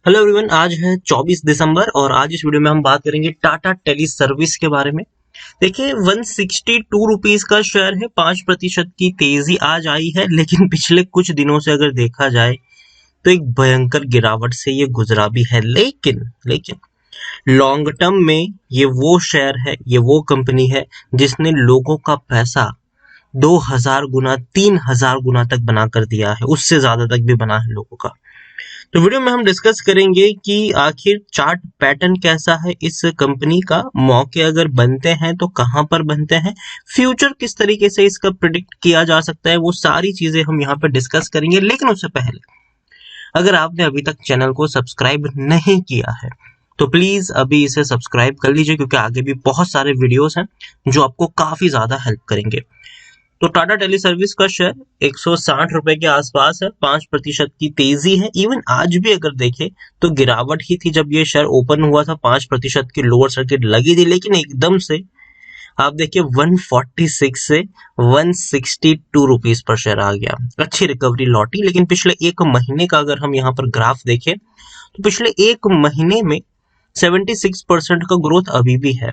Hello everyone, आज है 24 दिसंबर और आज इस वीडियो में हम बात करेंगे टाटा टेली सर्विस के बारे में। देखिए 162 रुपीज का शेयर है, 5% की तेजी आज आई है, लेकिन पिछले कुछ दिनों से अगर देखा जाए तो एक भयंकर गिरावट से ये गुजरा भी है। लेकिन लॉन्ग टर्म में ये वो शेयर है, ये वो कंपनी है जिसने लोगों का पैसा 2000 गुना 3000 गुना तक बना कर दिया है, उससे ज्यादा तक भी बना है लोगों का। तो वीडियो में हम डिस्कस करेंगे कि आखिर चार्ट पैटर्न कैसा है इस कंपनी का, मौके अगर बनते हैं तो कहां पर बनते हैं, फ्यूचर किस तरीके से इसका प्रिडिक्ट किया जा सकता है, वो सारी चीजें हम यहाँ पे डिस्कस करेंगे। लेकिन उससे पहले अगर आपने अभी तक चैनल को सब्सक्राइब नहीं किया है तो प्लीज अभी इसे सब्सक्राइब कर लीजिए, क्योंकि आगे भी बहुत सारे वीडियोस हैं जो आपको काफी ज्यादा हेल्प करेंगे। तो टाटा टेली सर्विस का शेयर 160 रुपए के आसपास है, 5% की तेजी है। इवन आज भी अगर देखें तो गिरावट ही थी, जब ये शेयर ओपन हुआ था 5% की लोअर सर्किट लगी थी, लेकिन एकदम से आप देखिए 146 से 162 रुपीज पर शेयर आ गया। अच्छी रिकवरी लौटी, लेकिन पिछले एक महीने का अगर हम यहाँ पर ग्राफ देखें तो पिछले एक महीने में 76% का ग्रोथ अभी भी है।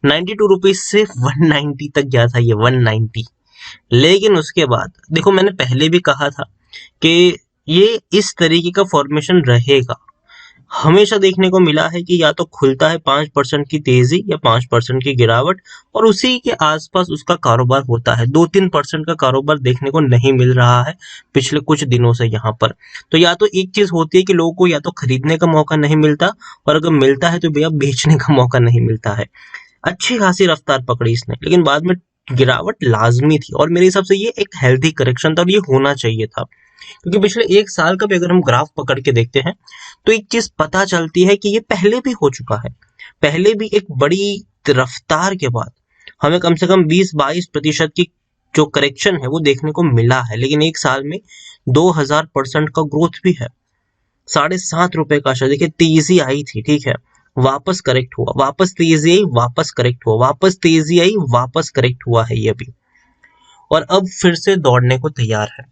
92 रुपीज से 190 तक गया था ये, 190। लेकिन उसके बाद देखो, मैंने पहले भी कहा था कि ये इस तरीके का फॉर्मेशन रहेगा। हमेशा देखने को मिला है कि या तो खुलता है 5% की तेजी या 5% की गिरावट, और उसी के आसपास उसका कारोबार होता है। 2-3% का कारोबार देखने को नहीं मिल रहा है पिछले कुछ दिनों से यहाँ पर। तो या तो एक चीज होती है कि लोगों को या तो खरीदने का मौका नहीं मिलता, और अगर मिलता है तो भैया बेचने का मौका नहीं मिलता है। अच्छी खासी रफ्तार पकड़ी इसने, लेकिन बाद में गिरावट लाजमी थी, और मेरे हिसाब से ये एक हेल्थी करेक्शन था और ये होना चाहिए था। क्योंकि पिछले एक साल का भी अगर हम ग्राफ पकड़ के देखते हैं तो एक चीज पता चलती है कि ये पहले भी हो चुका है। पहले भी एक बड़ी रफ्तार के बाद हमें कम से कम 20-22% की जो करेक्शन है वो देखने को मिला है, लेकिन एक साल में 2000% का ग्रोथ भी है। 7.5 रुपए का शेयर, देखिए तेजी आई थी, ठीक है, वापस करेक्ट हुआ, वापस तेजी आई, वापस करेक्ट हुआ, वापस तेजी आई, वापस करेक्ट हुआ है ये भी, और अब फिर से दौड़ने को तैयार है।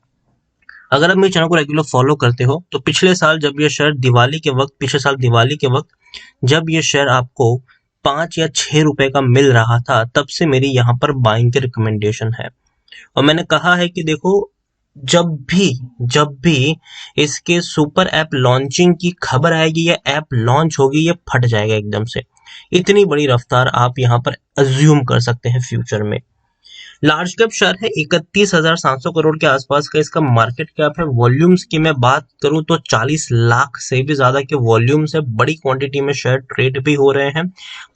अगर आप मेरे चैनल को रेगुलर फॉलो करते हो तो पिछले साल जब ये शेयर दिवाली के वक्त, पिछले साल दिवाली के वक्त जब ये शेयर आपको 5 या 6 रुपए का मिल रहा था, तब से मेरी यहाँ पर बाइंग की रिकमेंडेशन है। और मैंने कहा है कि देखो, जब भी इसके सुपर ऐप लॉन्चिंग की खबर आएगी या ऐप लॉन्च होगी, ये फट जाएगा एकदम से। इतनी बड़ी रफ्तार आप यहाँ पर अज्यूम कर सकते हैं फ्यूचर में। लार्ज कैप शेयर है, 31,700 करोड़ के आसपास का इसका मार्केट कैप है। वॉल्यूम्स की मैं बात करूं तो 40 लाख से भी ज्यादा के वॉल्यूम्स है, बड़ी क्वांटिटी में शेयर ट्रेड भी हो रहे हैं।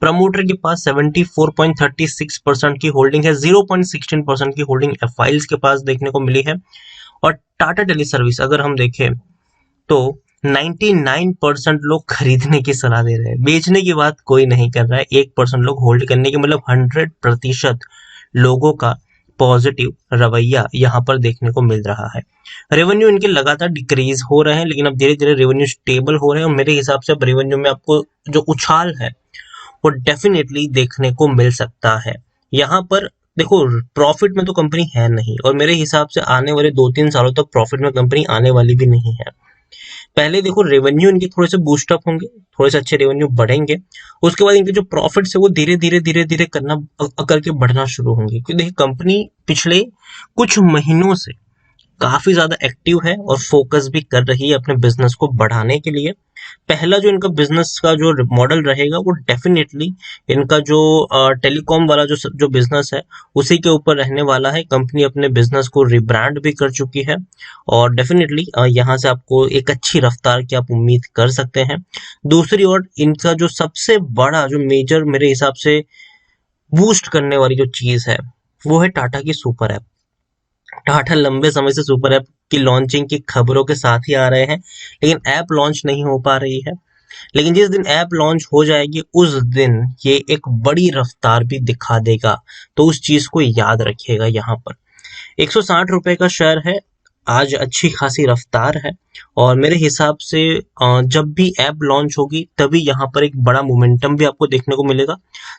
प्रमोटर के पास 74.36% की होल्डिंग है, 0.16% की होल्डिंग एफआईएल्स के पास देखने को मिली है। और टाटा टेली सर्विस अगर हम देखें तो 99% लोग खरीदने की सलाह दे रहे हैं, बेचने की बात कोई नहीं कर रहा है। 1% लोग होल्ड करने की, मतलब 100% लोगों का पॉजिटिव रवैया यहाँ पर देखने को मिल रहा है। रेवेन्यू इनके लगातार डिक्रीज हो रहे हैं, लेकिन अब धीरे धीरे रेवेन्यू स्टेबल हो रहे हैं, और मेरे हिसाब से अब रेवेन्यू में आपको जो उछाल है वो डेफिनेटली देखने को मिल सकता है। यहाँ पर देखो, प्रॉफिट में तो कंपनी है नहीं, और मेरे हिसाब से आने वाले 2-3 सालों तक प्रॉफिट में कंपनी आने वाली भी नहीं है। पहले देखो, रेवेन्यू इनके थोड़े से बूस्ट अप होंगे, थोड़े से अच्छे रेवेन्यू बढ़ेंगे, उसके बाद इनके जो प्रॉफिट्स है वो धीरे धीरे करना करके बढ़ना शुरू होंगे। क्योंकि देखिए, कंपनी पिछले कुछ महीनों से काफी ज्यादा एक्टिव है और फोकस भी कर रही है अपने बिजनेस को बढ़ाने के लिए। पहला जो इनका बिजनेस का जो मॉडल रहेगा वो डेफिनेटली इनका जो टेलीकॉम वाला जो बिजनेस है उसी के ऊपर रहने वाला है। कंपनी अपने बिजनेस को रिब्रांड भी कर चुकी है, और डेफिनेटली यहाँ से आपको एक अच्छी रफ्तार की आप उम्मीद कर सकते हैं। दूसरी ओर इनका जो सबसे बड़ा जो मेजर मेरे हिसाब से बूस्ट करने वाली जो चीज है वो है टाटा की सुपर ऐप। टाटा लंबे समय से सुपर ऐप की लॉन्चिंग की खबरों के साथ ही आ रहे हैं, लेकिन ऐप लॉन्च नहीं हो पा रही है। लेकिन जिस दिन ऐप लॉन्च हो जाएगी उस दिन ये एक बड़ी रफ्तार भी दिखा देगा, तो उस चीज को याद रखिएगा। यहाँ पर 160 रुपए का शेयर है, आज अच्छी खासी रफ्तार है, और मेरे हिसाब से जब भी ऐप लॉन्च होगी तभी यहाँ पर एक बड़ा मोमेंटम भी आपको देखने को मिलेगा।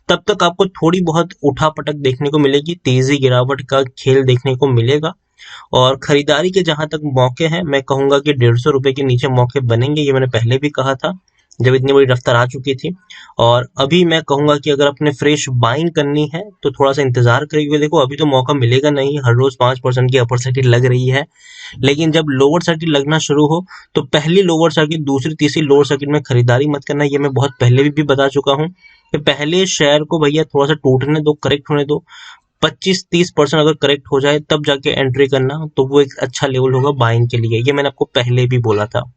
तब तक आपको थोड़ी बहुत उठापटक देखने को मिलेगी, तेजी गिरावट का खेल देखने को मिलेगा, और खरीदारी के जहां तक मौके हैं, मैं कहूंगा कि 150 रुपए के नीचे मौके बनेंगे, ये मैंने पहले भी कहा था जब इतनी बड़ी रफ्तार आ चुकी थी। और अभी मैं कहूंगा कि अगर अपने फ्रेश बाइंग करनी है तो थोड़ा सा इंतजार करिए। देखो अभी तो मौका मिलेगा नहीं, हर रोज 5% की अपर सर्किट लग रही है, लेकिन जब लोअर सर्किट लगना शुरू हो तो पहली लोअर सर्किट, दूसरी तीसरी लोअर सर्किट में खरीदारी मत करना। ये मैं बहुत पहले भी बता चुका हूँ कि पहले शेयर को भैया थोड़ा सा टूटने दो, करेक्ट होने दो। 25-30% अगर करेक्ट हो जाए तब जाके एंट्री करना, तो वो एक अच्छा लेवल होगा बाइंग के लिए। ये मैंने आपको पहले भी बोला था।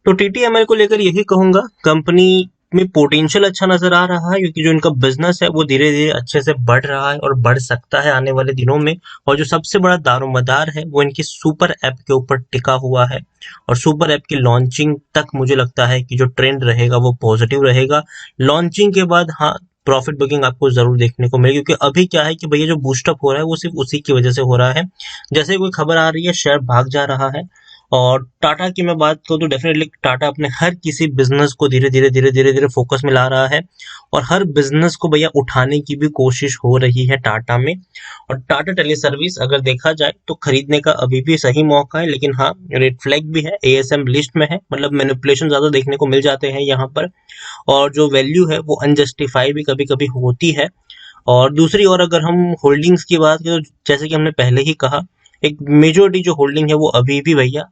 तो टीटीएमएल को लेकर यही कहूंगा, कंपनी में पोटेंशियल अच्छा नजर आ रहा है, क्योंकि जो इनका बिजनेस है वो धीरे धीरे अच्छे से बढ़ रहा है और बढ़ सकता है आने वाले दिनों में। और जो सबसे बड़ा दारोमदार है वो इनकी सुपर ऐप के ऊपर टिका हुआ है, और सुपर ऐप की लॉन्चिंग तक मुझे लगता है कि जो ट्रेंड रहेगा वो पॉजिटिव रहेगा। लॉन्चिंग के बाद हाँ, प्रॉफिट बुकिंग आपको जरूर देखने को मिलेगी, क्योंकि अभी क्या है कि भैया जो बूस्टअप हो रहा है वो सिर्फ उसी की वजह से हो रहा है। जैसे कोई खबर आ रही है शेयर भाग जा रहा है। और टाटा की मैं बात करूँ तो डेफिनेटली टाटा अपने हर किसी बिजनेस को धीरे धीरे धीरे धीरे धीरे फोकस में ला रहा है, और हर बिजनेस को भैया उठाने की भी कोशिश हो रही है टाटा में। और टाटा टेली सर्विस अगर देखा जाए तो खरीदने का अभी भी सही मौका है, लेकिन हाँ रेड फ्लैग भी है, एएसएम लिस्ट में है, मतलब मैनिपुलेशन ज्यादा देखने को मिल जाते हैं यहाँ पर, और जो वैल्यू है वो अनजस्टिफाई भी कभी कभी होती है। और दूसरी ओर अगर हम होल्डिंग्स की बात करें तो जैसे कि हमने पहले ही कहा, एक मेजोरिटी जो होल्डिंग है वो अभी भी भैया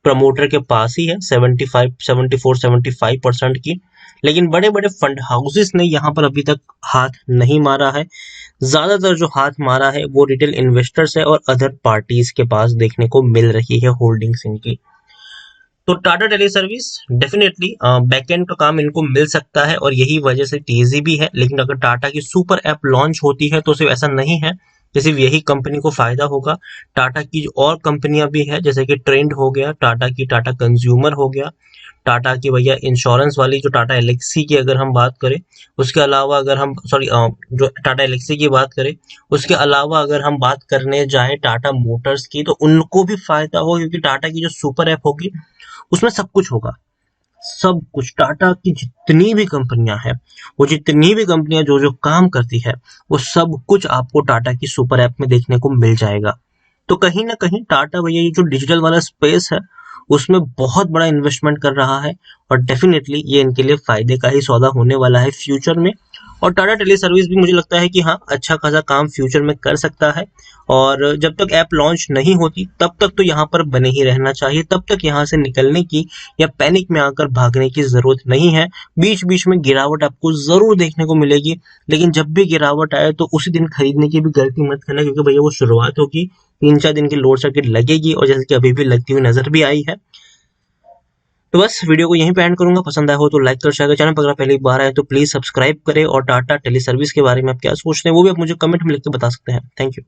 प्रमोटर के पास ही है, 75 की। लेकिन बड़े बड़े फंड हाउसेस ने यहाँ पर अभी तक हाथ नहीं मारा है। ज्यादातर जो हाथ मारा है वो रिटेल इन्वेस्टर्स है और अदर पार्टीज के पास देखने को मिल रही है होल्डिंग्स इनकी। तो Tata tele service definitely backend का काम इनको मिल सकता है, और यही वजह से तेजी भी है। लेकिन अगर टाटा की सुपर ऐप लॉन्च होती है तो सिर्फ ऐसा नहीं है कि सिर्फ यही कंपनी को फायदा होगा। टाटा की जो और कंपनियां भी है, जैसे कि ट्रेंड हो गया, टाटा की टाटा कंज्यूमर हो गया, टाटा की भैया इंश्योरेंस वाली जो टाटा एलेक्सी की अगर हम बात करें, उसके अलावा अगर हम जो टाटा एलेक्सी की बात करें, उसके अलावा अगर हम बात करने जाए टाटा मोटर्स की, तो उनको भी फायदा होगा, क्योंकि टाटा की जो सुपर ऐप होगी उसमें सब कुछ होगा। सब कुछ टाटा की जितनी भी कंपनियां हैं, वो जितनी भी कंपनियां जो जो काम करती है, वो सब कुछ आपको टाटा की सुपर ऐप में देखने को मिल जाएगा। तो कहीं ना कहीं टाटा भैया ये जो डिजिटल वाला स्पेस है उसमें बहुत बड़ा इन्वेस्टमेंट कर रहा है, और डेफिनेटली ये इनके लिए फायदे का ही सौदा होने वाला है फ्यूचर में। और टाटा टेली सर्विस भी मुझे लगता है कि हाँ, अच्छा खासा काम फ्यूचर में कर सकता है। और जब तक ऐप लॉन्च नहीं होती तब तक तो यहाँ पर बने ही रहना चाहिए, तब तक यहाँ से निकलने की या पैनिक में आकर भागने की जरूरत नहीं है। बीच बीच में गिरावट आपको जरूर देखने को मिलेगी, लेकिन जब भी गिरावट आए तो उसी दिन खरीदने की भी गलती मत करना, क्योंकि भैया वो शुरुआत होगी, 3-4 दिन की लोड सर्किट लगेगी, और जैसे कि अभी भी लगती हुई नजर भी आई है। तो बस वीडियो को यहीं पे एंड करूंगा। पसंद आया हो तो लाइक कर, शेयर कर, चैनल पर अगर पहली बार आए तो प्लीज सब्सक्राइब करें, और टाटा टेली सर्विस के बारे में आप क्या सोचते हैं वो भी आप मुझे कमेंट में लिख के बता सकते हैं। Thank you.